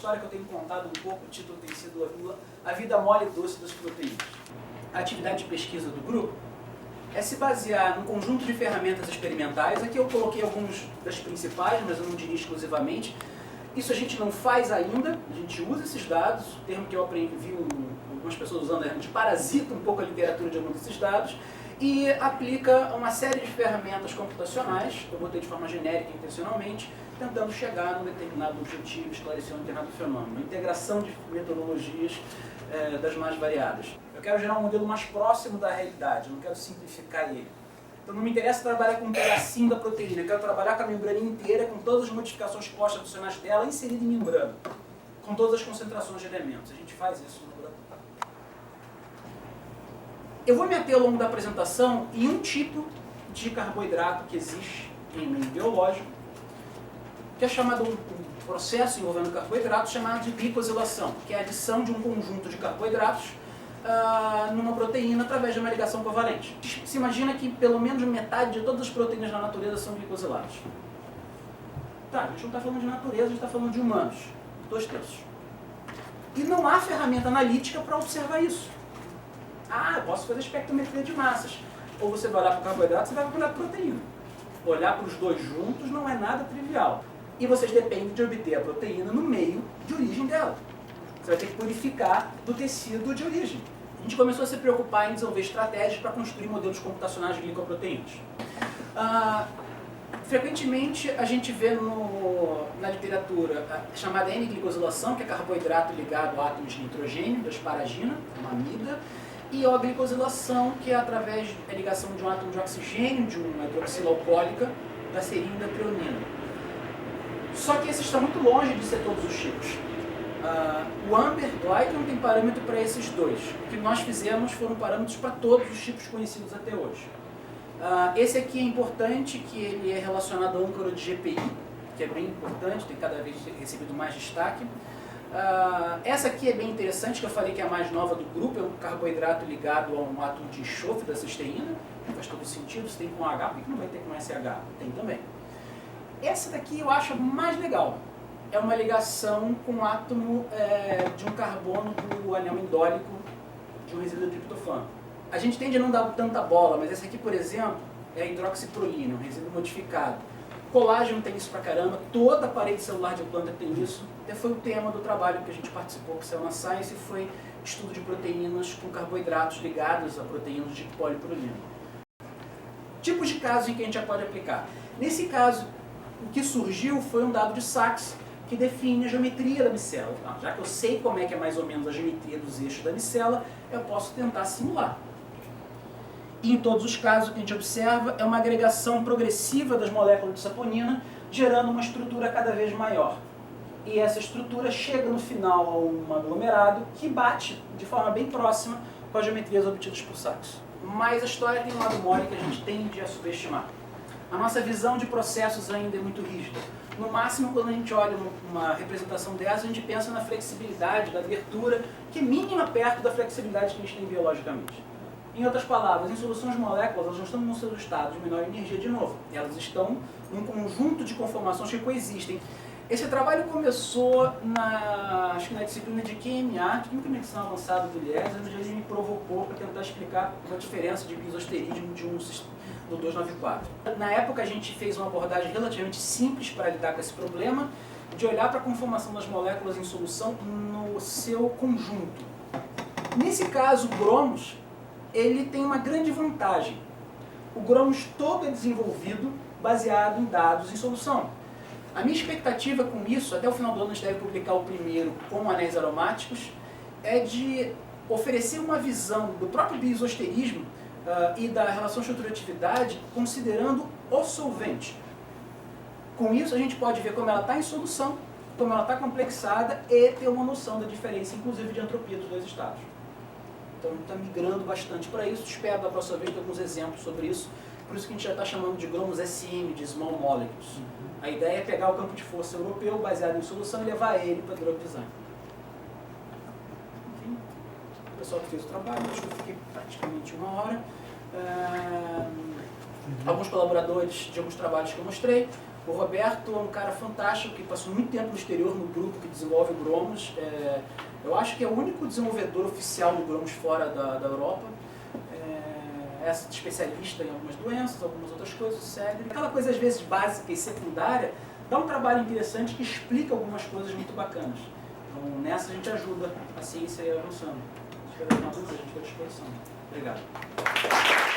história que eu tenho contado um pouco, o título tem sido A Vida Mole e Doce das Proteínas. A atividade de pesquisa do grupo é se basear num conjunto de ferramentas experimentais. Aqui eu coloquei algumas das principais, mas eu não diria exclusivamente. Isso a gente não faz ainda, a gente usa esses dados, o termo que eu aprendi, vi algumas pessoas usando, a gente parasita um pouco a literatura de alguns desses dados e aplica uma série de ferramentas computacionais, eu botei de forma genérica intencionalmente, tentando chegar num determinado objetivo, esclarecer um determinado fenômeno. Uma integração de metodologias das mais variadas. Eu quero gerar um modelo mais próximo da realidade, eu não quero simplificar ele. Então não me interessa trabalhar com um pedacinho da proteína, eu quero trabalhar com a membrana inteira, com todas as modificações pós-traducionais dela inserida em membrana, com todas as concentrações de elementos. A gente faz isso no laboratório. Eu vou me ater ao longo da apresentação em um tipo de carboidrato que existe em meio biológico, que é chamado um processo envolvendo carboidratos chamado de glicosilação, que é a adição de um conjunto de carboidratos numa proteína através de uma ligação covalente. Se imagina que pelo menos metade de todas as proteínas na natureza são glicosiladas. Tá, a gente não está falando de natureza, a gente está falando de humanos. 2/3. E não há ferramenta analítica para observar isso. Eu posso fazer espectrometria de massas. Ou você vai olhar para o carboidrato, você vai olhar para a proteína. Olhar para os dois juntos não é nada trivial. E vocês dependem de obter a proteína no meio de origem dela. Você vai ter que purificar do tecido de origem. A gente começou a se preocupar em desenvolver estratégias para construir modelos computacionais de glicoproteínas. Frequentemente a gente vê na literatura a chamada N-glicosilação, que é carboidrato ligado a átomos de nitrogênio, da asparagina, uma amida, e a glicosilação, que é através da ligação de um átomo de oxigênio, de uma hidroxila alcoólica, da serina e da treonina. Só que esses estão muito longe de ser todos os tipos. O Amber Glycan tem parâmetro para esses dois. O que nós fizemos foram parâmetros para todos os tipos conhecidos até hoje. Esse aqui é importante, que ele é relacionado ao âncora de GPI, que é bem importante, tem cada vez recebido mais destaque. Essa aqui é bem interessante, que eu falei que é a mais nova do grupo, é um carboidrato ligado a um átomo de enxofre da cisteína. Faz todo sentido, se tem com H, por que não vai ter com SH? Tem também. Essa daqui eu acho mais legal. É uma ligação com um átomo de um carbono do anel indólico de um resíduo de triptofano. A gente tende a não dar tanta bola, mas esse aqui, por exemplo, é a hidroxiprolina, um resíduo modificado. Colágeno tem isso pra caramba, toda a parede celular de planta tem isso. Até foi o tema do trabalho que a gente participou, que saiu na Science, foi estudo de proteínas com carboidratos ligados a proteínas de poliprolina. Tipos de casos em que a gente já pode aplicar. Nesse caso, o que surgiu foi um dado de Sachs, que define a geometria da micela. Já que eu sei como é que é mais ou menos a geometria dos eixos da micela, eu posso tentar simular. E em todos os casos, o que a gente observa é uma agregação progressiva das moléculas de saponina, gerando uma estrutura cada vez maior. E essa estrutura chega no final a um aglomerado que bate de forma bem próxima com as geometrias obtidas por Sachs. Mas a história tem um lado mole que a gente tende a subestimar. A nossa visão de processos ainda é muito rígida. No máximo, quando a gente olha uma representação dessa, a gente pensa na flexibilidade, da abertura, que é mínima perto da flexibilidade que a gente tem biologicamente. Em outras palavras, em soluções de moléculas, elas não estão nos seus estados de menor energia de novo. Elas estão num conjunto de conformações que coexistem. Esse trabalho começou acho que na disciplina de QMA, Química e Medição Avançada do IES, onde ele me provocou para tentar explicar a diferença de bisosterismo do 294. Na época a gente fez uma abordagem relativamente simples para lidar com esse problema, de olhar para a conformação das moléculas em solução no seu conjunto. Nesse caso, o Gromos, ele tem uma grande vantagem. O Gromos todo é desenvolvido baseado em dados em solução. A minha expectativa com isso, até o final do ano a gente deve publicar o primeiro com anéis aromáticos, é de oferecer uma visão do próprio biisosterismo e da relação estruturatividade considerando o solvente. Com isso a gente pode ver como ela está em solução, como ela está complexada e ter uma noção da diferença, inclusive de entropia dos dois estados. Então está migrando bastante para isso, espero da próxima vez ter alguns exemplos sobre isso, por isso que a gente já está chamando de Gromos SM, de Small Molecules. A ideia é pegar o campo de força europeu baseado em solução e levar ele para drug design. Enfim, o pessoal que fez o trabalho, acho que eu fiquei praticamente 1 hora. Alguns colaboradores de alguns trabalhos que eu mostrei. O Roberto é um cara fantástico que passou muito tempo no exterior no grupo que desenvolve o Gromos. Eu acho que é o único desenvolvedor oficial do Gromos fora da Europa. É especialista em algumas doenças, algumas outras coisas, segue. Aquela coisa às vezes básica e secundária, dá um trabalho interessante que explica algumas coisas muito bacanas. Então nessa a gente ajuda a ciência a ir avançando. Se tiver alguma dúvida, a gente está à disposição. Obrigado.